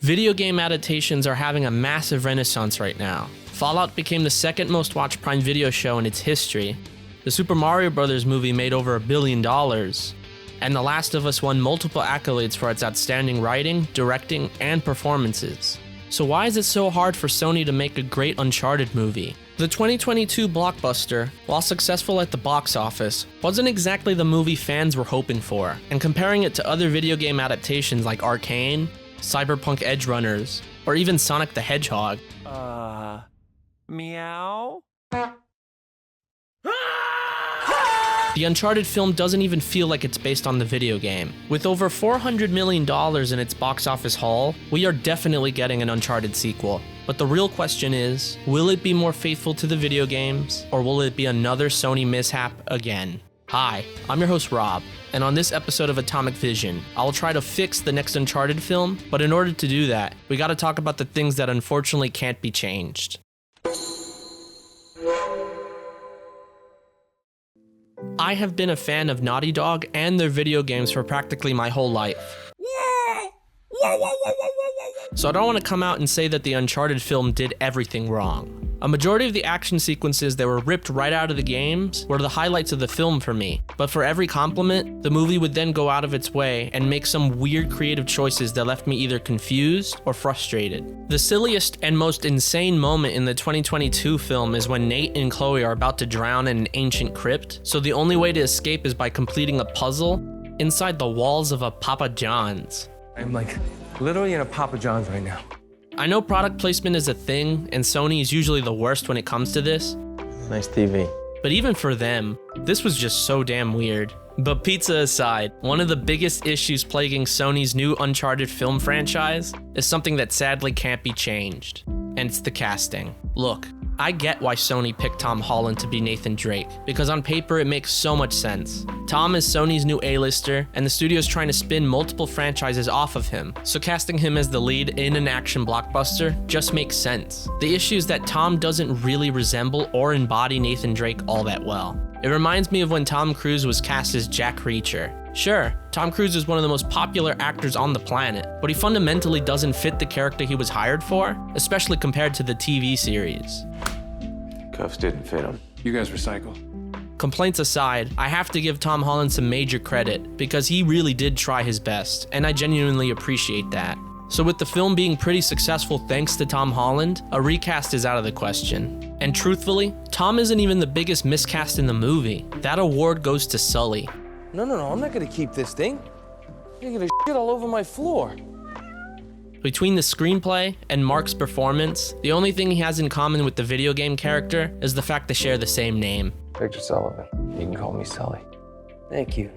Video game adaptations are having a massive renaissance right now. Fallout became the second most watched Prime Video show in its history. The Super Mario Bros. Movie made over $1 billion. And The Last of Us won multiple accolades for its outstanding writing, directing, and performances. So why is it so hard for Sony to make a great Uncharted movie? The 2022 blockbuster, while successful at the box office, wasn't exactly the movie fans were hoping for, and comparing it to other video game adaptations like Arcane, Cyberpunk Edge Runners, or even Sonic the Hedgehog. Meow? The Uncharted film doesn't even feel like it's based on the video game. With over $400 million in its box office haul, we are definitely getting an Uncharted sequel. But the real question is, will it be more faithful to the video games, or will it be another Sony mishap again? Hi, I'm your host Rob, and on this episode of Atomic Vision, I'll try to fix the next Uncharted film, but in order to do that, we gotta talk about the things that unfortunately can't be changed. I have been a fan of Naughty Dog and their video games for practically my whole life. So I don't want to come out and say that the Uncharted film did everything wrong. A majority of the action sequences that were ripped right out of the games were the highlights of the film for me, but for every compliment, the movie would then go out of its way and make some weird creative choices that left me either confused or frustrated. The silliest and most insane moment in the 2022 film is when Nate and Chloe are about to drown in an ancient crypt, so the only way to escape is by completing a puzzle inside the walls of a Papa John's. I'm like literally in a Papa John's right now. I know product placement is a thing, and Sony is usually the worst when it comes to this. Nice TV. But even for them, this was just so damn weird. But pizza aside, one of the biggest issues plaguing Sony's new Uncharted film franchise is something that sadly can't be changed, and it's the casting. Look, I get why Sony picked Tom Holland to be Nathan Drake, because on paper it makes so much sense. Tom is Sony's new A-lister, and the studio's trying to spin multiple franchises off of him, so casting him as the lead in an action blockbuster just makes sense. The issue is that Tom doesn't really resemble or embody Nathan Drake all that well. It reminds me of when Tom Cruise was cast as Jack Reacher. Sure, Tom Cruise is one of the most popular actors on the planet, but he fundamentally doesn't fit the character he was hired for, especially compared to the TV series. Cuffs didn't fit him. You guys recycle. Complaints aside, I have to give Tom Holland some major credit, because he really did try his best, and I genuinely appreciate that. So with the film being pretty successful thanks to Tom Holland, a recast is out of the question. And truthfully, Tom isn't even the biggest miscast in the movie. That award goes to Sully. No, I'm not gonna keep this thing. You're gonna shit all over my floor. Between the screenplay and Mark's performance, the only thing he has in common with the video game character is the fact they share the same name. Victor Sullivan. You can call me Sully. Thank you.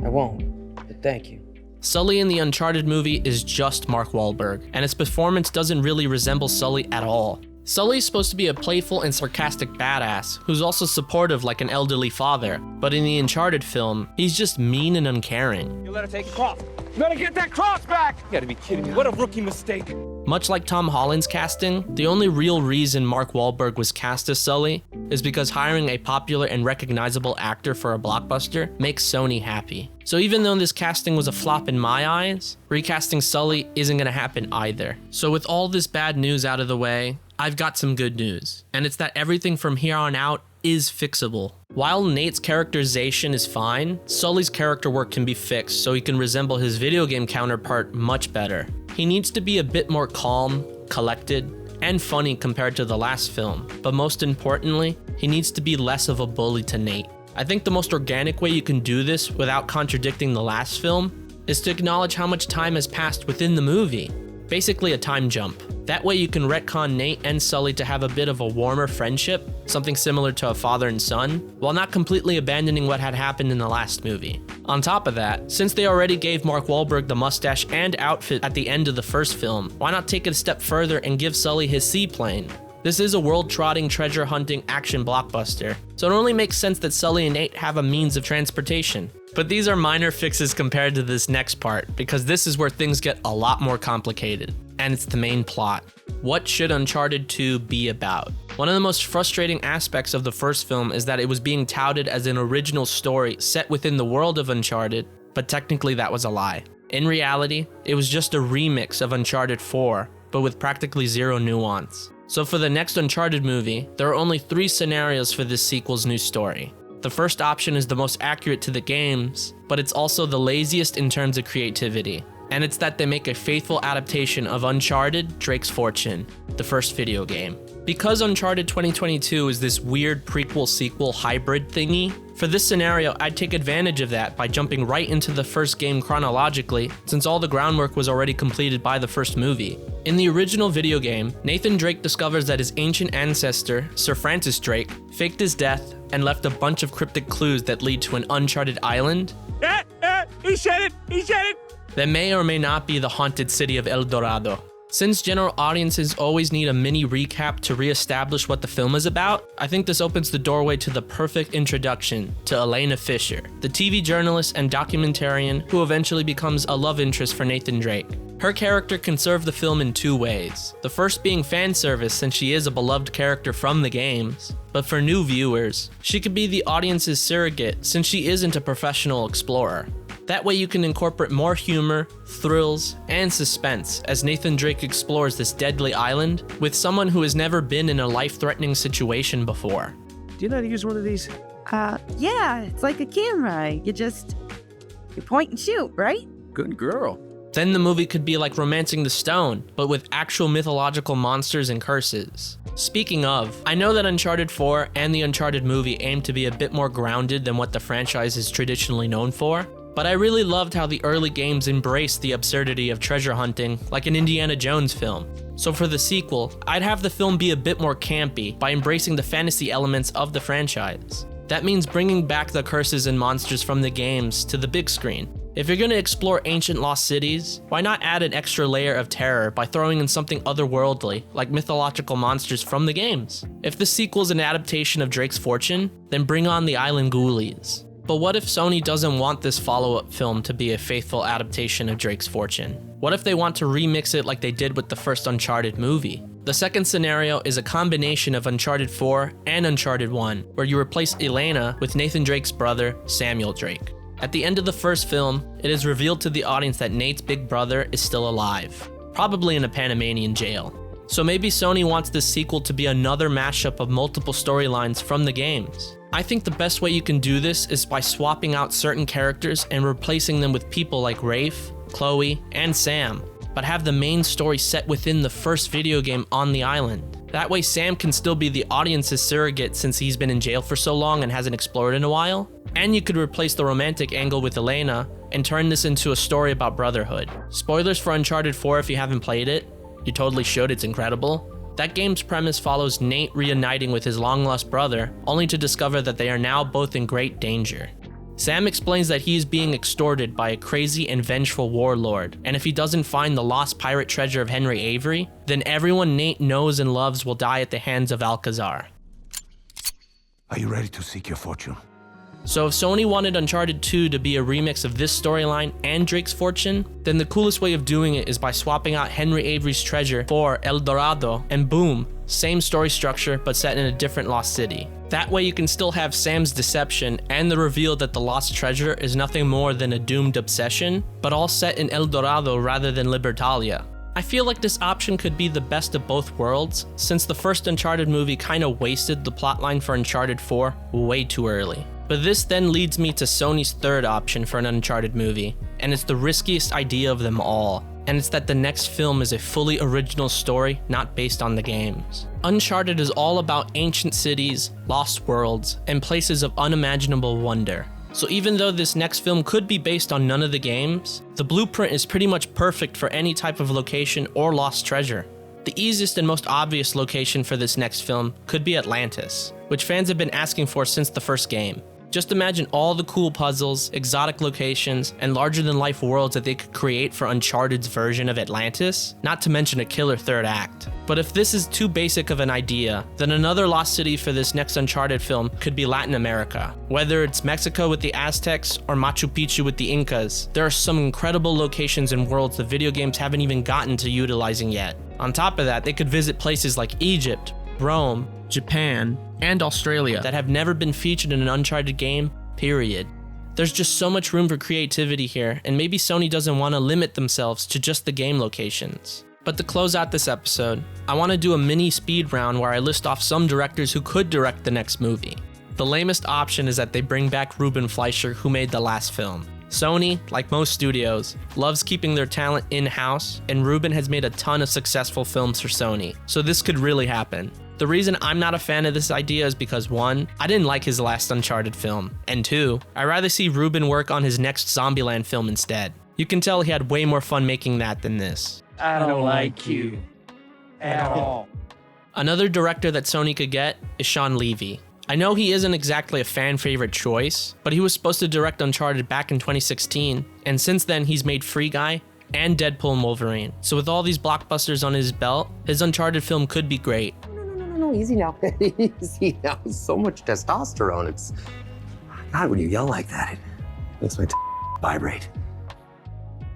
I won't, but thank you. Sully in the Uncharted movie is just Mark Wahlberg, and his performance doesn't really resemble Sully at all. Sully's supposed to be a playful and sarcastic badass, who's also supportive like an elderly father, but in the Uncharted film, he's just mean and uncaring. You let her take a cross. You better get that cross back! You gotta be kidding me. What a rookie mistake. Much like Tom Holland's casting, the only real reason Mark Wahlberg was cast as Sully is because hiring a popular and recognizable actor for a blockbuster makes Sony happy. So even though this casting was a flop in my eyes, recasting Sully isn't gonna happen either. So with all this bad news out of the way, I've got some good news, and it's that everything from here on out is fixable. While Nate's characterization is fine, Sully's character work can be fixed so he can resemble his video game counterpart much better. He needs to be a bit more calm, collected, and funny compared to the last film, but most importantly, he needs to be less of a bully to Nate. I think the most organic way you can do this without contradicting the last film is to acknowledge how much time has passed within the movie. Basically a time jump. That way you can retcon Nate and Sully to have a bit of a warmer friendship, something similar to a father and son, while not completely abandoning what had happened in the last movie. On top of that, since they already gave Mark Wahlberg the mustache and outfit at the end of the first film, why not take it a step further and give Sully his seaplane? This is a world-trotting, treasure-hunting action blockbuster, so it only makes sense that Sully and Nate have a means of transportation. But these are minor fixes compared to this next part, because this is where things get a lot more complicated, and it's the main plot. What should Uncharted 2 be about? One of the most frustrating aspects of the first film is that it was being touted as an original story set within the world of Uncharted, but technically that was a lie. In reality, it was just a remix of Uncharted 4, but with practically zero nuance. So for the next Uncharted movie, there are only 3 scenarios for this sequel's new story. The first option is the most accurate to the games, but it's also the laziest in terms of creativity. And it's that they make a faithful adaptation of Uncharted: Drake's Fortune, the first video game. Because Uncharted 2022 is this weird prequel-sequel hybrid thingy, for this scenario, I'd take advantage of that by jumping right into the first game chronologically, since all the groundwork was already completed by the first movie. In the original video game, Nathan Drake discovers that his ancient ancestor, Sir Francis Drake, faked his death and left a bunch of cryptic clues that lead to an uncharted island. He said it! He said it! That may or may not be the haunted city of El Dorado. Since general audiences always need a mini recap to re-establish what the film is about, I think this opens the doorway to the perfect introduction to Elena Fisher, the TV journalist and documentarian who eventually becomes a love interest for Nathan Drake. Her character can serve the film in 2 ways, the first being fan service since she is a beloved character from the games, but for new viewers, she could be the audience's surrogate since she isn't a professional explorer. That way you can incorporate more humor, thrills, and suspense as Nathan Drake explores this deadly island with someone who has never been in a life-threatening situation before. Do you know how to use one of these? Yeah, it's like a camera. You point and shoot, right? Good girl. Then the movie could be like Romancing the Stone, but with actual mythological monsters and curses. Speaking of, I know that Uncharted 4 and the Uncharted movie aim to be a bit more grounded than what the franchise is traditionally known for, but I really loved how the early games embraced the absurdity of treasure hunting like an Indiana Jones film. So for the sequel, I'd have the film be a bit more campy by embracing the fantasy elements of the franchise. That means bringing back the curses and monsters from the games to the big screen. If you're going to explore ancient lost cities, why not add an extra layer of terror by throwing in something otherworldly, like mythological monsters from the games? If the sequel's an adaptation of Drake's Fortune, then bring on the Island Ghoulies. But what if Sony doesn't want this follow-up film to be a faithful adaptation of Drake's Fortune? What if they want to remix it like they did with the first Uncharted movie? The second scenario is a combination of Uncharted 4 and Uncharted 1, where you replace Elena with Nathan Drake's brother, Samuel Drake. At the end of the first film, it is revealed to the audience that Nate's big brother is still alive, probably in a Panamanian jail. So maybe Sony wants this sequel to be another mashup of multiple storylines from the games. I think the best way you can do this is by swapping out certain characters and replacing them with people like Rafe, Chloe, and Sam, but have the main story set within the first video game on the island. That way Sam can still be the audience's surrogate since he's been in jail for so long and hasn't explored in a while. And you could replace the romantic angle with Elena and turn this into a story about brotherhood. Spoilers for Uncharted 4 if you haven't played it. You totally should, it's incredible. That game's premise follows Nate reuniting with his long-lost brother, only to discover that they are now both in great danger. Sam explains that he is being extorted by a crazy and vengeful warlord, and if he doesn't find the lost pirate treasure of Henry Avery, then everyone Nate knows and loves will die at the hands of Alcazar. Are you ready to seek your fortune? So if Sony wanted Uncharted 2 to be a remix of this storyline and Drake's Fortune, then the coolest way of doing it is by swapping out Henry Avery's treasure for El Dorado, and boom, same story structure but set in a different lost city. That way you can still have Sam's deception and the reveal that the lost treasure is nothing more than a doomed obsession, but all set in El Dorado rather than Libertalia. I feel like this option could be the best of both worlds, since the first Uncharted movie kinda wasted the plotline for Uncharted 4 way too early. But this then leads me to Sony's third option for an Uncharted movie, and it's the riskiest idea of them all, and it's that the next film is a fully original story not based on the games. Uncharted is all about ancient cities, lost worlds, and places of unimaginable wonder. So even though this next film could be based on none of the games, the blueprint is pretty much perfect for any type of location or lost treasure. The easiest and most obvious location for this next film could be Atlantis, which fans have been asking for since the first game. Just imagine all the cool puzzles, exotic locations, and larger-than-life worlds that they could create for Uncharted's version of Atlantis, not to mention a killer third act. But if this is too basic of an idea, then another lost city for this next Uncharted film could be Latin America. Whether it's Mexico with the Aztecs or Machu Picchu with the Incas, there are some incredible locations and worlds the video games haven't even gotten to utilizing yet. On top of that, they could visit places like Egypt, Rome, Japan, and Australia that have never been featured in an Uncharted game, period. There's just so much room for creativity here, and maybe Sony doesn't want to limit themselves to just the game locations. But to close out this episode, I want to do a mini speed round where I list off some directors who could direct the next movie. The lamest option is that they bring back Ruben Fleischer, who made the last film. Sony, like most studios, loves keeping their talent in-house, and Ruben has made a ton of successful films for Sony, so this could really happen. The reason I'm not a fan of this idea is because 1, I didn't like his last Uncharted film, and 2, I'd rather see Ruben work on his next Zombieland film instead. You can tell he had way more fun making that than this. I don't like you at all. Another director that Sony could get is Shawn Levy. I know he isn't exactly a fan favorite choice, but he was supposed to direct Uncharted back in 2016, and since then he's made Free Guy and Deadpool and Wolverine. So with all these blockbusters on his belt, his Uncharted film could be great. No, easy now. Easy now. So much testosterone. It's... God, when you yell like that, it makes my vibrate.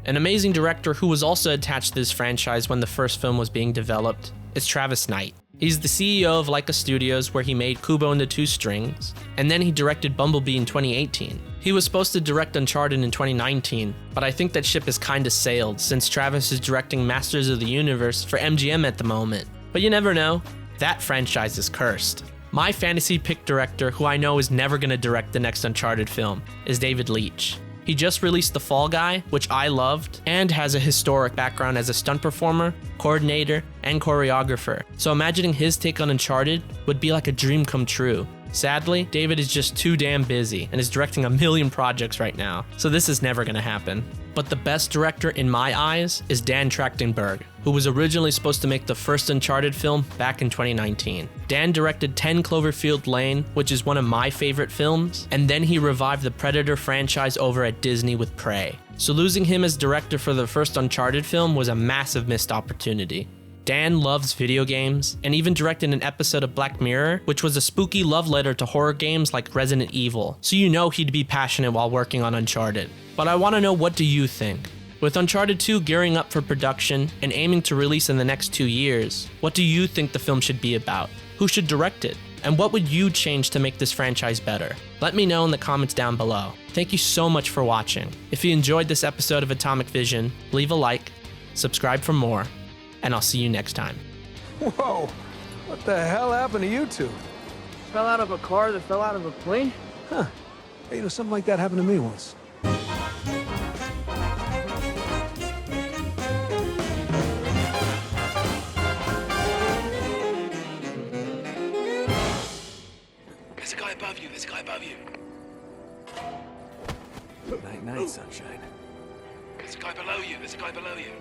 An amazing director who was also attached to this franchise when the first film was being developed is Travis Knight. He's the CEO of Laika Studios, where he made Kubo and the Two Strings, and then he directed Bumblebee in 2018. He was supposed to direct Uncharted in 2019, but I think that ship has kinda sailed since Travis is directing Masters of the Universe for MGM at the moment. But you never know, that franchise is cursed. My fantasy pick director, who I know is never gonna direct the next Uncharted film, is David Leitch. He just released The Fall Guy, which I loved, and has a historic background as a stunt performer, coordinator, and choreographer. So imagining his take on Uncharted would be like a dream come true. Sadly, David is just too damn busy and is directing a million projects right now, so this is never gonna happen. But the best director in my eyes is Dan Trachtenberg, who was originally supposed to make the first Uncharted film back in 2019. Dan directed 10 Cloverfield Lane, which is one of my favorite films, and then he revived the Predator franchise over at Disney with Prey. So losing him as director for the first Uncharted film was a massive missed opportunity. Dan loves video games, and even directed an episode of Black Mirror, which was a spooky love letter to horror games like Resident Evil, so you know he'd be passionate while working on Uncharted. But I want to know, what do you think? With Uncharted 2 gearing up for production and aiming to release in the next 2 years, what do you think the film should be about? Who should direct it? And what would you change to make this franchise better? Let me know in the comments down below. Thank you so much for watching. If you enjoyed this episode of Atomic Vision, leave a like, subscribe for more, and I'll see you next time. Whoa, what the hell happened to you two? Fell out of a car that fell out of a plane? Huh, hey, you know, something like that happened to me once. There's a guy above you, there's a guy above you. Night, night, sunshine. There's a guy below you, there's a guy below you.